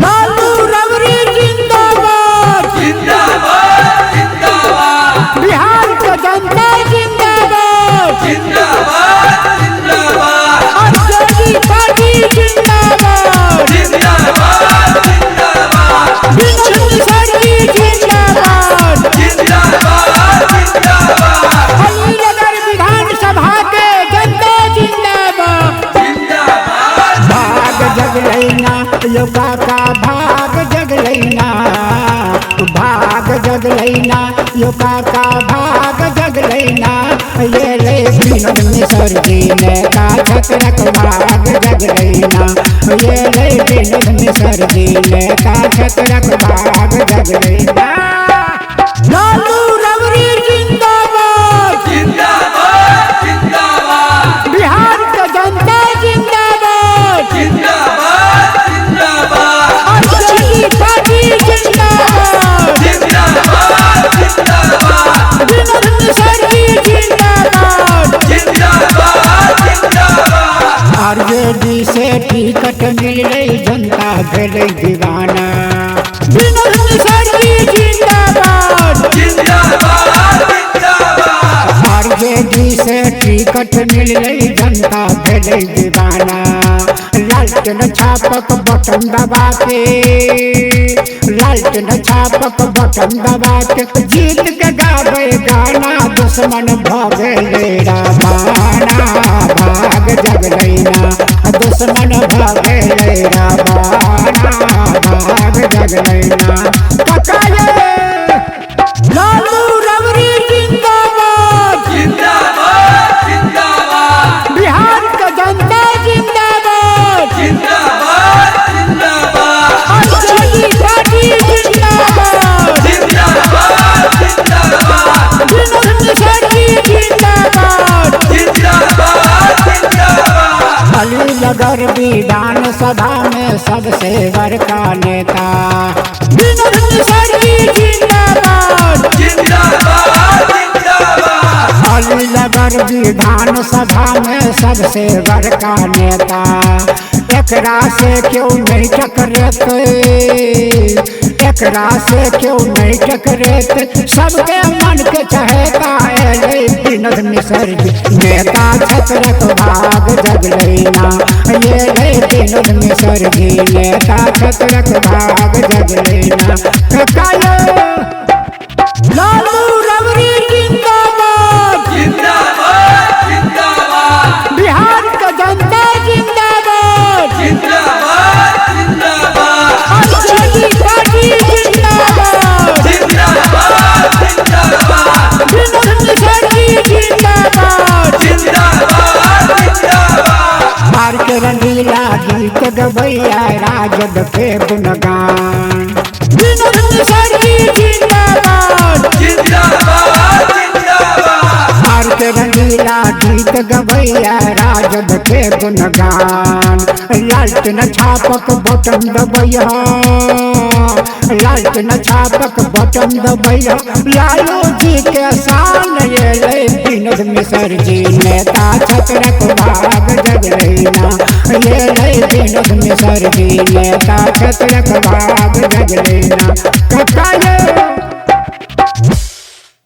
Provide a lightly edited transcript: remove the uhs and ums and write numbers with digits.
लालू रबरी जिंदाबाद जिंदाबाद जिंदाबाद बिहार का जनता जिंदाबाद जिंदाबाद जिंदाबाद आरजेडी पार्टी जिंदाबाद जिंदाबाद जिंदाबाद विनोद सरजी जिंदाबाद जिंदाबाद जिंदाबाद अलीनगर विधानसभा के जनता जिंदाबाद जिंदाबाद भाग जगलैना यो काका भाग जगलैना भाग जगलैना यो काका भाग जगलैना ये ले विनोद मिसर जी ने का छतरक भाग जगलैना ये ले विनोद मिसर जी ने का छतरक भाग जगलैना लालू रबरी जिंदाबाद जिंदाबाद जिंदाबाद बिहार का जनता जिंदाबाद जिंदाबाद जिंदाबाद आरजेडी पार्टी जिंदाबाद जिंदाबाद जिंदाबाद विनोद सरजी जिंदाबाद जिंदाबाद जिंदाबाद आरजेडी से टिकट मिल रही जनता भेल दीवाना विनोद सरजी जिंदाबाद जिंदाबाद जिंदाबाद आरजेडी से टिकट मिल रही जनता भेल दीवाना लालटेन छापक बटन दबा के लालटेन छापक बटन दबा के जीत के गावे गाना दुश्मन भगे रामाना भाग जगलैना दुश्मन भगे रामाना भाग जगलैना लालू रबरी जिंदाबाद जिंदाबाद जिंदाबाद बिहार का जनता जिंदाबाद जिंदाबाद जिंदाबाद आरजेडी पार्टी जिंदाबाद जिंदाबाद जिंदाबाद विनोद सरजी जिंदाबाद जिंदाबाद जिंदाबाद अलीनगर विधानसभा में सबसे बड़का नेता विनोद सरजी जिंदाबाद जिंदाबाद जिंदाबाद अलीनगर विधानसभा में सबसे बड़का नेता एकरा से क्यों नहीं टकराते एकरा से क्यों नहीं टकराते सबके मन के चहेता है विनोद मिसर जी नेता छतरक भाग जगलैना ये रे विनोद मिसर जी नेता छतरक भाग जगलैना लालू रबरी जिंदाबाद जिंदाबाद जिंदाबाद बिहार का जनता जिंदाबाद जिंदाबाद जिंदाबाद आरजेडी पार्टी जिंदाबाद जिंदाबाद जिंदाबाद विनोद सरजी जिंदाबाद जिंदाबाद जिंदाबाद मार के रंगीला गीत गवैया राजद के गुणगान विनोद सरजी जिंदाबाद जिंदाबाद जिंदाबाद मार के रंगीला गीत गवैया राजद के गुणगान लालटेन छापक बटन दबैया लालटेन छापक बटन दबैया लालू जी के शान ये ले विनोद मिसर जी नेता छतरक भाग जगलैना ये ले विनोद मिसर जी नेता छतरक भाग जगलैना